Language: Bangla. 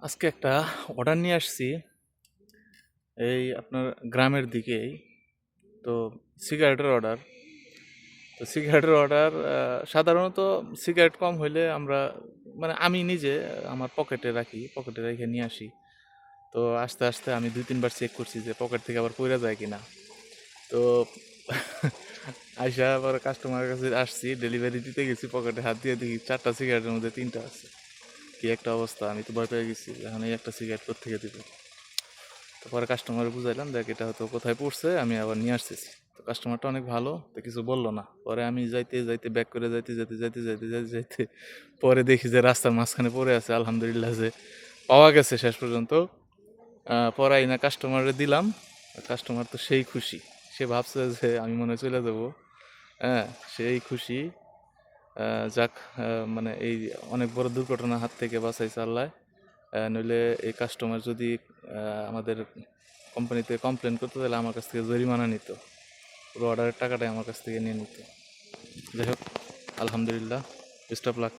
আজকে একটা অর্ডার নিয়ে আসছি এই আপনার গ্রামের দিকেই। তো সিগারেটের অর্ডার। তো সিগারেটের অর্ডার সাধারণত সিগারেট কম হইলে আমরা মানে আমি নিজে আমার পকেটে রাখি, পকেটে রেখে নিয়ে আসি। তো আস্তে আস্তে আমি 2-3 বার চেক করছি যে পকেট থেকে আবার পইরা যায় কিনা। তো আইসা আবার কাস্টমারের কাছে আসছি, ডেলিভারি দিতে গেছি, পকেটে হাত দিয়ে দেখি 4টা সিগারেটের মধ্যে 3টা আছে। কি একটা অবস্থা! আমি তো ভয় পেয়ে গেছি, এখন এই একটা সিগারেট কোত্থেকে দিবে। তো পরে কাস্টমার বুঝাইলাম, দেখ এটা হয়তো কোথায় পড়ছে, আমি আবার নিয়ে আসতেছি। তো কাস্টমারটা অনেক ভালো, তো কিছু বললো না। পরে আমি যাইতে যাইতে ব্যাক করে যাইতে যাইতে যাইতে যাইতে যাইতে যাইতে পরে দেখি যে রাস্তার মাঝখানে পড়ে আছে। আলহামদুলিল্লাহ যে পাওয়া গেছে শেষ পর্যন্ত। পরে আইনা কাস্টমারে দিলাম। কাস্টমার তো সেই খুশি। সে ভাবছে যে আমি মনে হয় চলে যাবো। হ্যাঁ, সেই খুশি। যাক, মানে এই অনেক বড় দুর্ঘটনার হাত থেকে বাঁচাইছে আল্লাহ। নইলে এই কাস্টমার যদি আমাদের কোম্পানিতে কমপ্লেন করতো তাহলে আমার কাছ থেকে জরিমানা নিত, পুরো অর্ডারের টাকাটাই আমার কাছ থেকে নিয়ে নিত। যাই হোক, আলহামদুলিল্লাহ, বেস্ট অফ লাক।